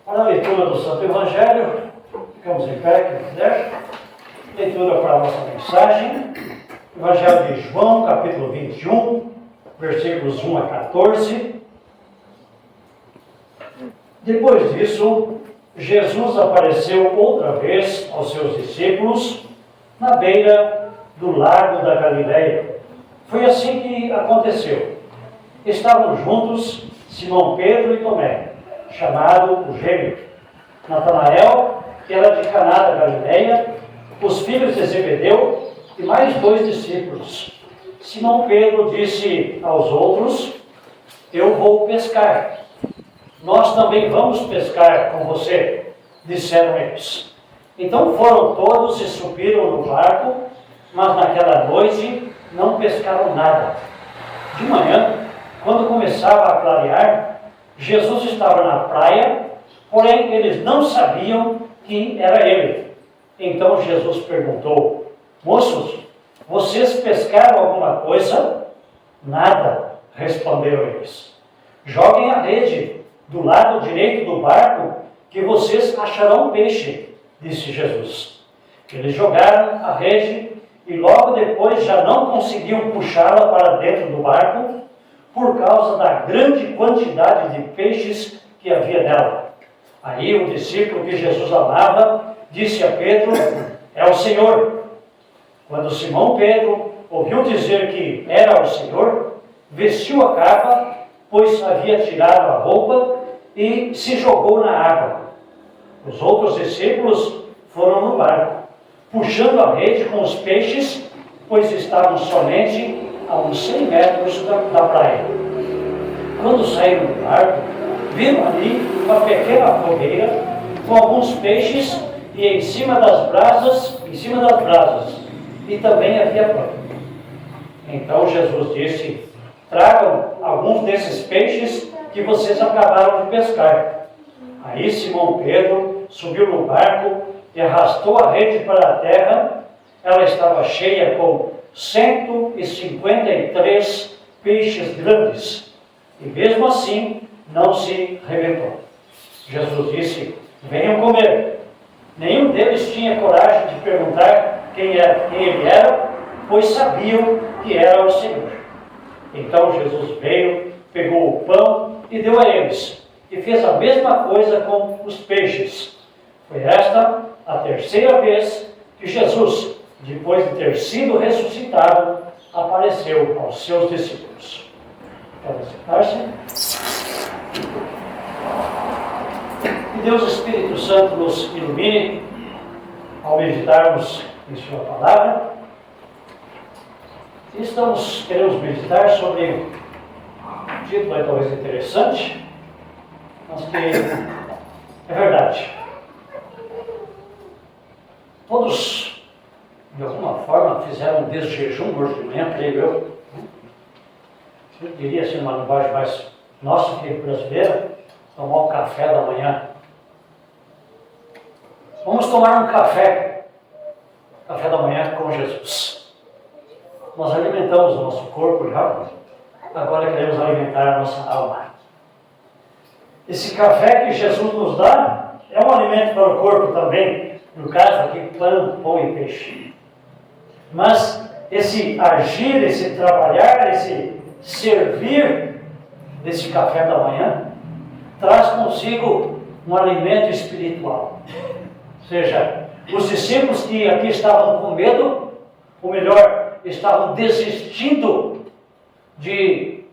Para a leitura do Santo Evangelho, ficamos em pé, quem quiser. Leitura para a nossa mensagem. Evangelho de João, capítulo 21, versículos 1 a 14. Depois disso, Jesus apareceu outra vez aos seus discípulos na beira do lago da Galileia. Foi assim que aconteceu. Estavam juntos Simão Pedro e Tomé, chamado o Gêmeo, Natanael, que era de Caná da Galileia, os filhos de Zebedeu e mais 2 discípulos. Simão Pedro disse aos outros: eu vou pescar. Nós também vamos pescar com você, disseram eles. Então foram todos e subiram no barco, mas naquela noite não pescaram nada. De manhã, quando começava a clarear, Jesus estava na praia, porém eles não sabiam que era ele. Então Jesus perguntou: moços, vocês pescaram alguma coisa? Nada, responderam eles. Joguem a rede do lado direito do barco, que vocês acharão peixe, disse Jesus. Eles jogaram a rede e logo depois já não conseguiam puxá-la para dentro do barco, por causa da grande quantidade de peixes que havia nela. Aí o discípulo que Jesus amava disse a Pedro: é o Senhor. Quando Simão Pedro ouviu dizer que era o Senhor, vestiu a capa, pois havia tirado a roupa, e se jogou na água. Os outros discípulos foram no barco, puxando a rede com os peixes, pois estavam somente a uns 100 metros da praia. Quando saíram do barco, viram ali uma pequena fogueira com alguns peixes e em cima das brasas, e também havia pão. Então Jesus disse: tragam alguns desses peixes que vocês acabaram de pescar. Aí Simão Pedro subiu no barco e arrastou a rede para a terra. Ela estava cheia com 153 peixes grandes, e mesmo assim não se rebentou. Jesus disse: venham comer. Nenhum deles tinha coragem de perguntar quem ele era, pois sabiam que era o Senhor. Então Jesus veio, pegou o pão e deu a eles, e fez a mesma coisa com os peixes. Foi esta a terceira vez que Jesus, depois de ter sido ressuscitado, apareceu aos seus discípulos. Pode sentar-se. Que Deus Espírito Santo nos ilumine ao meditarmos em sua palavra. E queremos meditar sobre um título talvez interessante, mas que é verdade. Todos, de alguma forma, fizeram um desjejum hoje de manhã, creio eu. Eu diria assim, uma linguagem mais nossa, que brasileira, tomar um café da manhã. Vamos tomar um café da manhã com Jesus. Nós alimentamos o nosso corpo já, agora queremos alimentar a nossa alma. Esse café que Jesus nos dá é um alimento para o corpo também, no caso aqui, pão e peixe. Mas esse agir, esse trabalhar, esse servir desse café da manhã, traz consigo um alimento espiritual. Ou seja, os discípulos que aqui estavam com medo, ou melhor, estavam desistindo de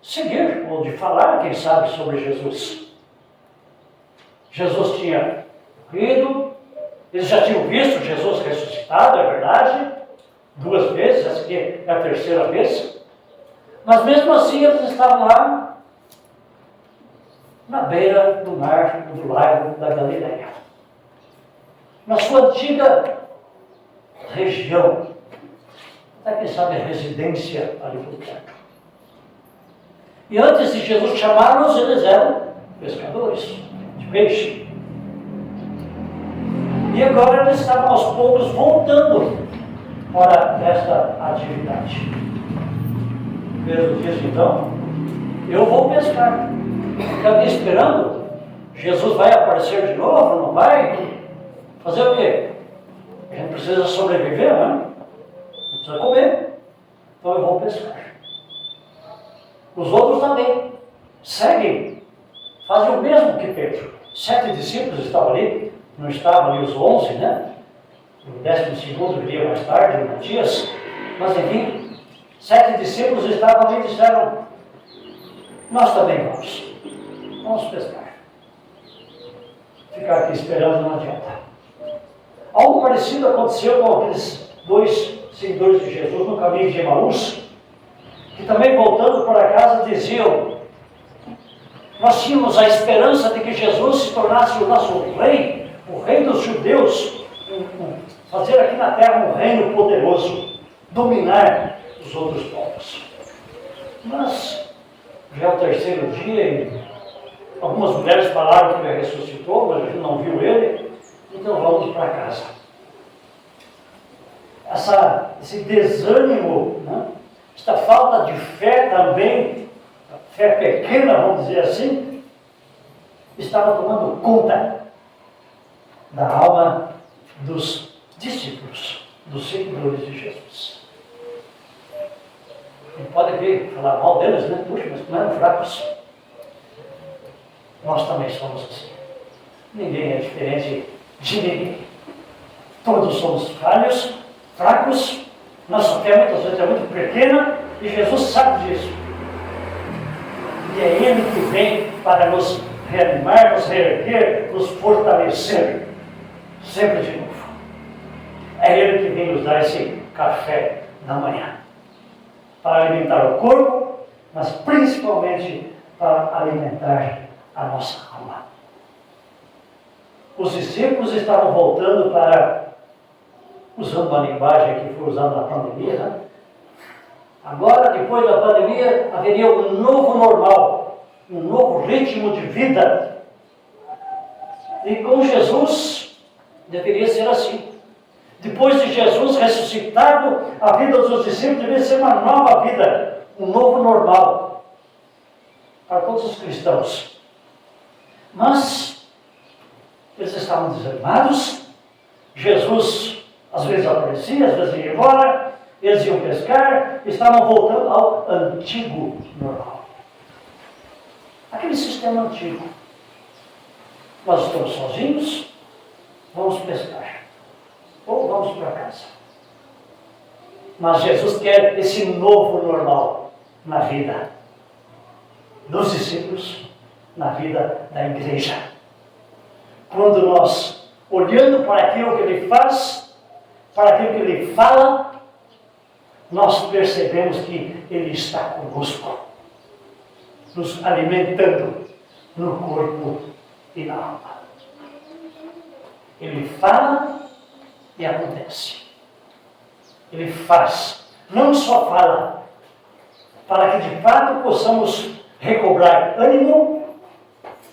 seguir, ou de falar, quem sabe, sobre Jesus. Jesus tinha ido, eles já tinham visto Jesus ressuscitado, é verdade, 2 vezes, essa aqui é a terceira vez, mas mesmo assim eles estavam lá, na beira do mar, do lago da Galileia, na sua antiga região, até quem sabe a residência ali por perto. E antes de Jesus chamá-los, eles eram pescadores de peixe. E agora eles estavam aos poucos voltando para esta atividade. Pedro diz então: eu vou pescar. Fica me esperando Jesus vai aparecer de novo, não vai? Fazer o quê? A gente precisa sobreviver, né? Precisa comer. Então eu vou pescar. Os outros também seguem, fazem o mesmo que Pedro. 7 discípulos estavam ali, não estavam ali os 11, né? O 12º viria mais tarde, Matias. Mas enfim, 7 discípulos estavam ali e disseram: nós também vamos pescar. Ficar aqui esperando não adianta. Algo parecido aconteceu com aqueles 2 seguidores de Jesus no caminho de Emaús, que também voltando para casa diziam: nós tínhamos a esperança de que Jesus se tornasse o nosso rei, o rei dos judeus, fazer aqui na terra um reino poderoso, dominar os outros povos. Mas já é o 3º dia e algumas mulheres falaram que ele ressuscitou, mas a gente não viu ele, então vamos para casa. Esse desânimo, né? Esta falta de fé também, fé pequena, vamos dizer assim, estava tomando conta da alma dos discípulos, dos seguidores de Jesus. Não pode vir falar mal deles, né? Puxa, mas não eram fracos. Nós também somos assim. Ninguém é diferente de ninguém. Todos somos falhos, fracos. Nossa fé muitas vezes é muito pequena e Jesus sabe disso. E é Ele que vem para nos reanimar, nos reerguer, nos fortalecer. Sempre de novo. É Ele que vem nos dar esse café da manhã. Para alimentar o corpo, mas principalmente para alimentar a nossa alma. Os discípulos estavam voltando para, usando uma linguagem que foi usada na pandemia, né? Agora, depois da pandemia, haveria um novo normal, um novo ritmo de vida. E com Jesus, deveria ser assim. Depois de Jesus ressuscitado, a vida dos discípulos deveria ser uma nova vida, um novo normal para todos os cristãos. Mas eles estavam desanimados. Jesus às vezes aparecia, às vezes ia embora, eles iam pescar, estavam voltando ao antigo normal. Aquele sistema antigo. Nós estamos sozinhos, vamos pescar. Ou vamos para casa. Mas Jesus quer esse novo normal na vida dos discípulos, na vida da igreja. Quando nós, olhando para aquilo que Ele faz, para aquilo que Ele fala, nós percebemos que Ele está conosco, nos alimentando no corpo e na alma. Ele fala e acontece. Ele faz, não só fala, para que de fato possamos recobrar ânimo,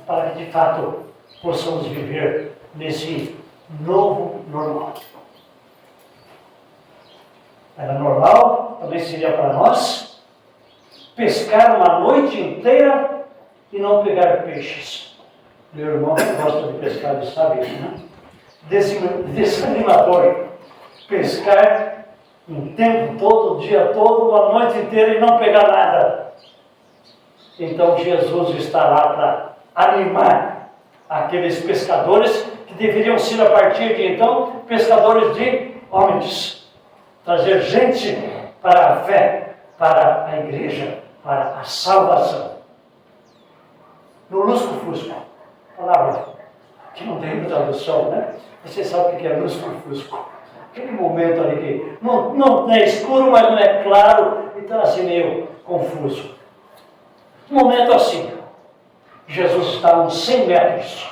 para que de fato possamos viver nesse novo normal. Era normal, também seria para nós, pescar uma noite inteira e não pegar peixes. Meu irmão que gosta de pescar, ele sabe isso, né? Desanimador. Pescar um tempo todo, o dia todo, uma noite inteira e não pegar nada. Então Jesus está lá para animar aqueles pescadores que deveriam ser a partir de então pescadores de homens. Trazer gente para a fé, para a igreja, para a salvação. No lusco-fusco, palavra que não tem tradução, né? Você sabe o que é lusco-fusco. Aquele momento ali que não é escuro, mas não é claro, e está assim meio confuso. Um momento assim, Jesus está a uns 100 metros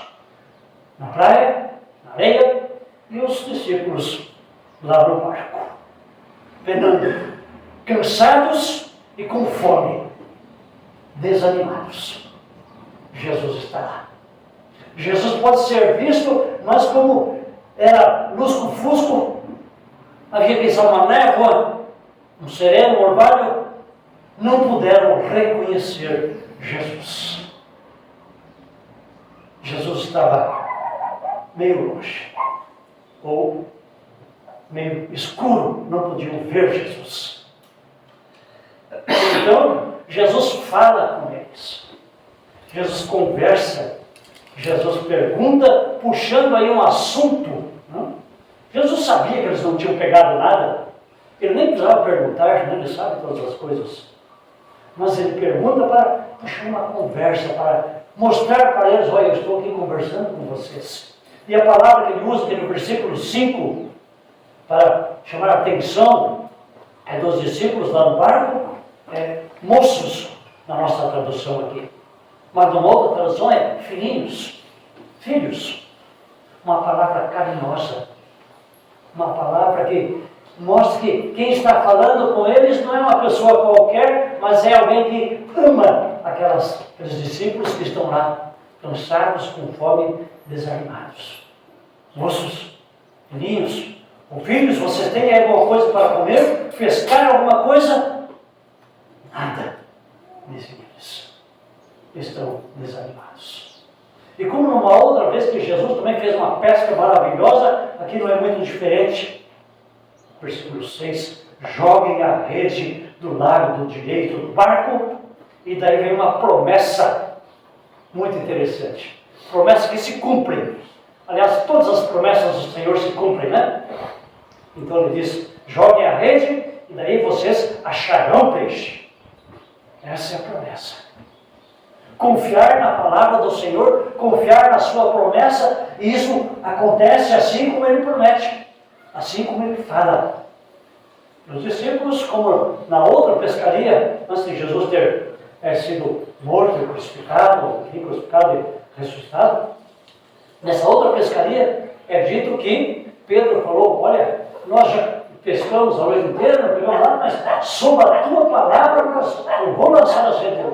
na praia, na areia, e os discípulos lá no barco, penando, cansados e com fome, desanimados. Jesus está lá. Jesus pode ser visto, mas como era lusco-fusco, havia que ser uma névoa, um sereno, um orvalho, não puderam reconhecer Jesus. Jesus estava meio longe, ou meio escuro, não podiam ver Jesus. Então, Jesus fala com eles. Jesus conversa. Jesus pergunta, puxando aí um assunto. Não? Jesus sabia que eles não tinham pegado nada. Ele nem precisava perguntar, ele sabe todas as coisas. Mas ele pergunta para puxar uma conversa, para mostrar para eles: olha, eu estou aqui conversando com vocês. E a palavra que ele usa aqui no versículo 5, para chamar a atenção, é dos discípulos lá no barco, moços, na nossa tradução aqui. Mas numa outra tradução é filhinhos, filhos. Uma palavra carinhosa. Uma palavra que mostra que quem está falando com eles não é uma pessoa qualquer, mas é alguém que ama aqueles discípulos que estão lá, cansados, com fome, desanimados. Moços, filhinhos, ou filhos, vocês têm alguma coisa para comer? Pescar alguma coisa? Nada, dizem eles. Estão desanimados. E como numa outra vez que Jesus também fez uma pesca maravilhosa, aqui não é muito diferente. Versículo 6, joguem a rede do lado do direito do barco, e daí vem uma promessa muito interessante. Promessa que se cumpre. Aliás, todas as promessas do Senhor se cumprem, né? Então ele diz, joguem a rede, e daí vocês acharão peixe. Essa é a promessa. Confiar na palavra do Senhor, confiar na sua promessa, e isso acontece assim como ele promete, assim como ele fala. Os discípulos, como na outra pescaria, antes de Jesus ter sido morto e crucificado e ressuscitado, nessa outra pescaria é dito que Pedro falou, olha, nós já pescamos a noite inteira, não pegamos nada, mas sob a tua palavra eu vou lançar as redes.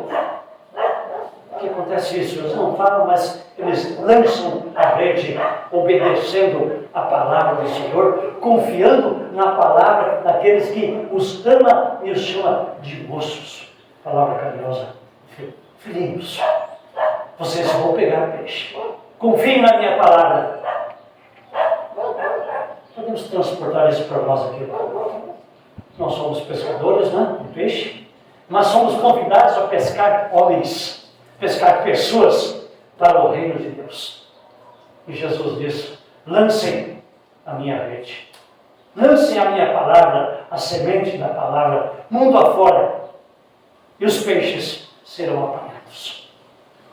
O que acontece isso? Eles não falam, mas eles lançam a rede, obedecendo a palavra do Senhor, confiando na palavra daqueles que os ama e os chama de moços. Palavra carinhosa. Filhinhos, vocês vão pegar peixe. Confiem na minha palavra. Podemos transportar isso para nós aqui. Nós somos pescadores, né, de peixe, mas somos convidados a pescar homens, pescar pessoas para o reino de Deus. E Jesus diz, lancem a minha rede, lancem a minha palavra, a semente da palavra, mundo afora, e os peixes serão apanhados.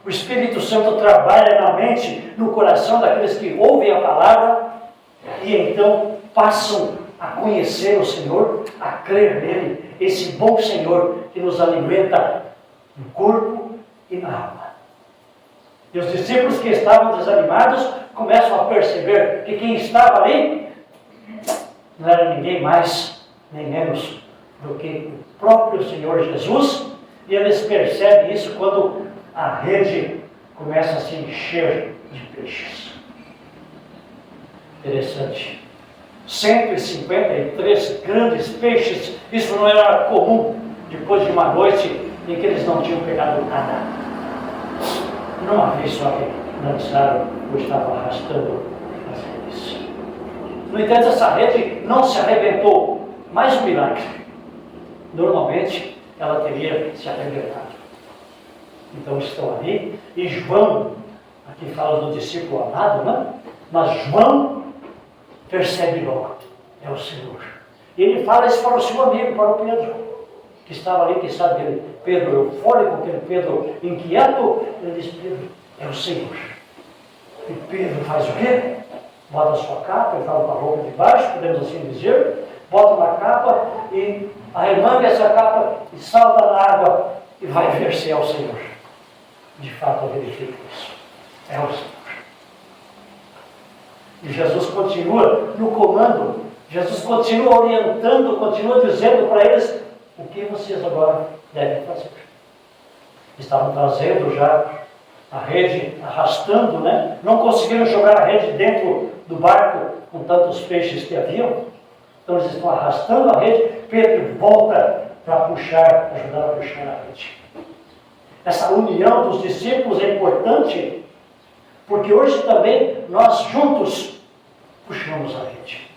O Espírito Santo trabalha na mente, no coração daqueles que ouvem a palavra e então passam a conhecer o Senhor, a crer nele, esse bom Senhor que nos alimenta no corpo e na alma. E os discípulos que estavam desanimados começam a perceber que quem estava ali não era ninguém mais, nem menos do que o próprio Senhor Jesus, e eles percebem isso quando a rede começa a se encher de peixes. Interessante. 153 grandes peixes, isso não era comum depois de uma noite em que eles não tinham pegado nada. Não havia só que lançaram ou estavam arrastando as redes. No entanto, essa rede não se arrebentou. Mais um milagre. Normalmente, ela teria se arrebentado. Então estão ali, e João, aqui fala do discípulo amado, né? Mas João percebe logo, é o Senhor. E ele fala isso para o seu amigo, para o Pedro, que estava ali, que sabe aquele Pedro eufórico, aquele Pedro inquieto. Ele diz, Pedro, é o Senhor. E Pedro faz o quê? Bota a sua capa, ele estava com a roupa de baixo, podemos assim dizer, bota uma capa e arremanga essa capa e salta na água e vai ver se é o Senhor. De fato, verifica isso. É o Senhor. E Jesus continua no comando, Jesus continua orientando, continua dizendo para eles o que vocês agora devem fazer. Estavam trazendo já a rede, arrastando, né? Não conseguiram jogar a rede dentro do barco com tantos peixes que haviam. Então eles estão arrastando a rede. Pedro volta para puxar, ajudar a puxar a rede. Essa união dos discípulos é importante, Porque hoje também nós juntos puxamos a rede.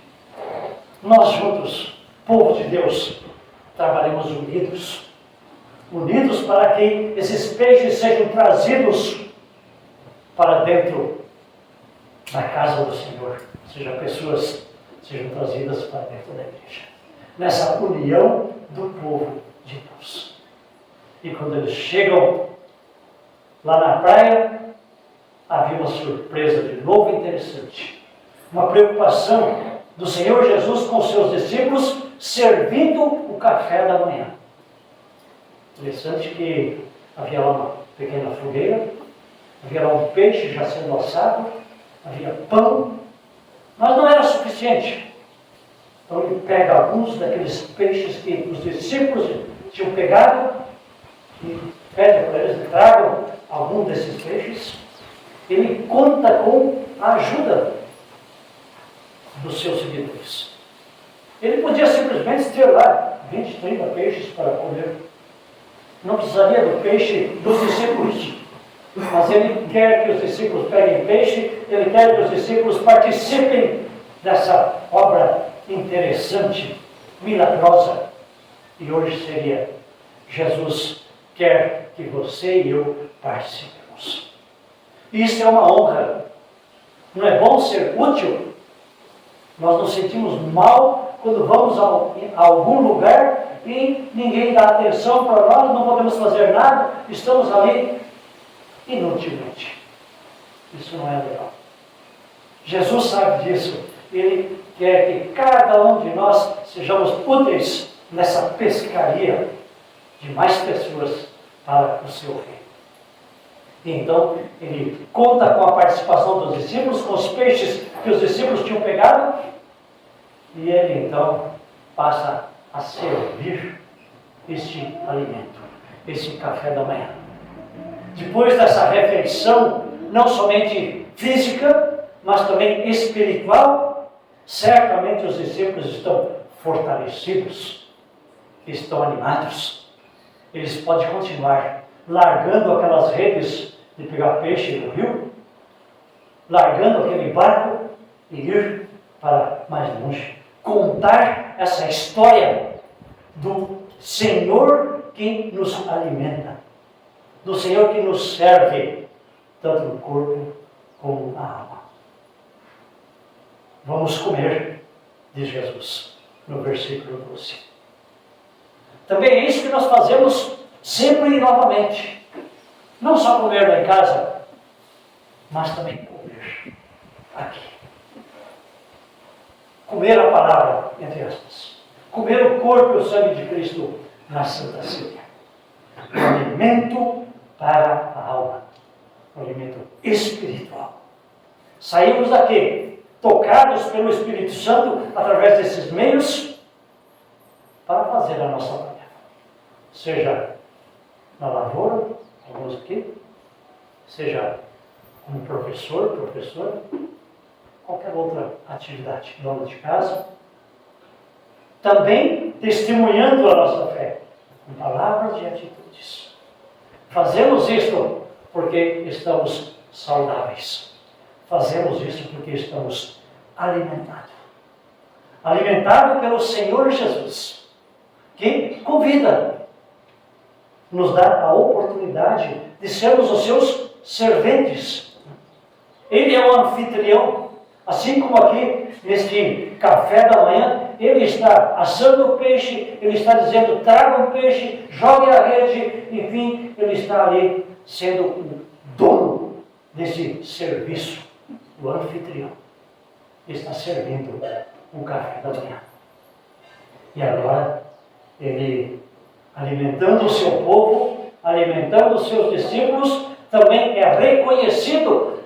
Nós juntos, povo de Deus, trabalhamos unidos. Unidos para que esses peixes sejam trazidos para dentro da casa do Senhor. Ou seja, pessoas sejam trazidas para dentro da igreja. Nessa união do povo de Deus. E quando eles chegam lá na praia, havia uma surpresa de novo interessante. Uma preocupação do Senhor Jesus com seus discípulos, servindo o café da manhã. Interessante que havia lá uma pequena fogueira, havia lá um peixe já sendo assado, havia pão, mas não era suficiente. Então ele pega alguns daqueles peixes que os discípulos tinham pegado e pede para eles que tragam algum desses peixes. Ele conta com a ajuda dos seus seguidores. Ele podia simplesmente ter lá 20, 30 peixes para comer. Não precisaria do peixe dos discípulos. Mas ele quer que os discípulos peguem peixe, ele quer que os discípulos participem dessa obra interessante, milagrosa. E hoje seria: Jesus quer que você e eu participemos. Isso é uma honra. Não é bom ser útil? Nós nos sentimos mal quando vamos a algum lugar e ninguém dá atenção para nós, não podemos fazer nada, estamos ali inutilmente. Isso não é legal. Jesus sabe disso. Ele quer que cada um de nós sejamos úteis nessa pescaria de mais pessoas para o seu reino. E então, ele conta com a participação dos discípulos, com os peixes que os discípulos tinham pegado, e ele então passa a servir este alimento, este café da manhã. Depois dessa refeição, não somente física, mas também espiritual, certamente os discípulos estão fortalecidos, estão animados. Eles podem continuar largando aquelas redes de pegar peixe no rio, largando aquele barco e ir para mais longe. Contar essa história do Senhor que nos alimenta, do Senhor que nos serve, tanto no corpo como na alma. Vamos comer, diz Jesus, no versículo 12. Também é isso que nós fazemos sempre e novamente. Não só comer lá em casa, mas também comer aqui. Comer a palavra, entre aspas. Comer o corpo e o sangue de Cristo na Santa Ceia. O alimento para a alma. O alimento espiritual. Saímos daqui, tocados pelo Espírito Santo, através desses meios, para fazer a nossa tarefa. Seja na lavoura, alguns aqui, seja como professor, professora, qualquer outra atividade, dona de casa, também testemunhando a nossa fé, com palavras e atitudes. Fazemos isto porque estamos saudáveis. Fazemos isso porque estamos alimentados. Alimentados pelo Senhor Jesus, que convida, nos dá a oportunidade de sermos os seus serventes. Ele é o anfitrião. Assim como aqui, neste café da manhã, ele está assando o peixe, ele está dizendo: traga um peixe, jogue a rede, enfim, ele está ali sendo o dono desse serviço, o anfitrião. Ele está servindo o café da manhã. E agora, ele, alimentando o seu povo, alimentando os seus discípulos, também é reconhecido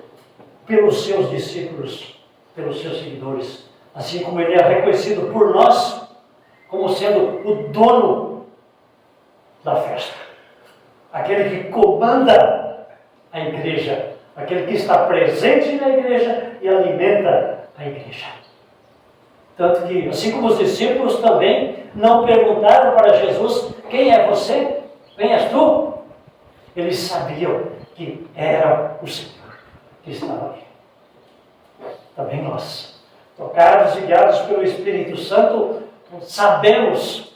pelos seus discípulos, pelos seus seguidores, assim como ele é reconhecido por nós como sendo o dono da festa, aquele que comanda a igreja, aquele que está presente na igreja e alimenta a igreja. Tanto que, assim como os discípulos também não perguntaram para Jesus: quem é você? Quem és tu? Eles sabiam que era o Senhor, estava ali. Também nós, tocados e guiados pelo Espírito Santo, sabemos,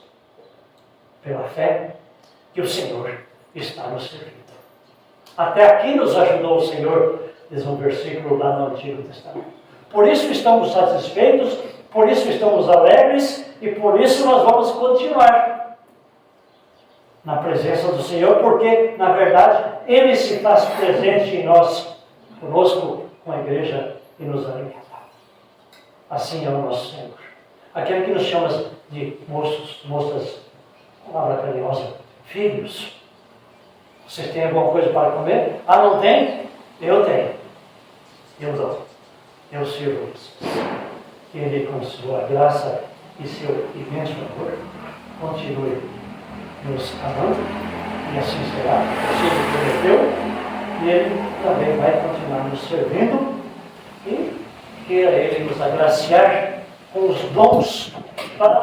pela fé, que o Senhor está nos servindo. Até aqui nos ajudou o Senhor, diz um versículo lá no Antigo Testamento. Por isso estamos satisfeitos, por isso estamos alegres e por isso nós vamos continuar na presença do Senhor, porque, na verdade, Ele se faz presente em nós, conosco, com a igreja e nos alimenta. Assim é o nosso Senhor. Aquele que nos chama de moços, moças, palavra carinhosa, filhos. Vocês têm alguma coisa para comer? Ah, não tem? Eu tenho. Eu dou. Eu sirvo vocês. Que Ele, com sua graça e seu imenso amor, continue nos amando, e assim será. Ele prometeu, e Ele também vai continuar nos servindo, e queira Ele nos agraciar com os dons para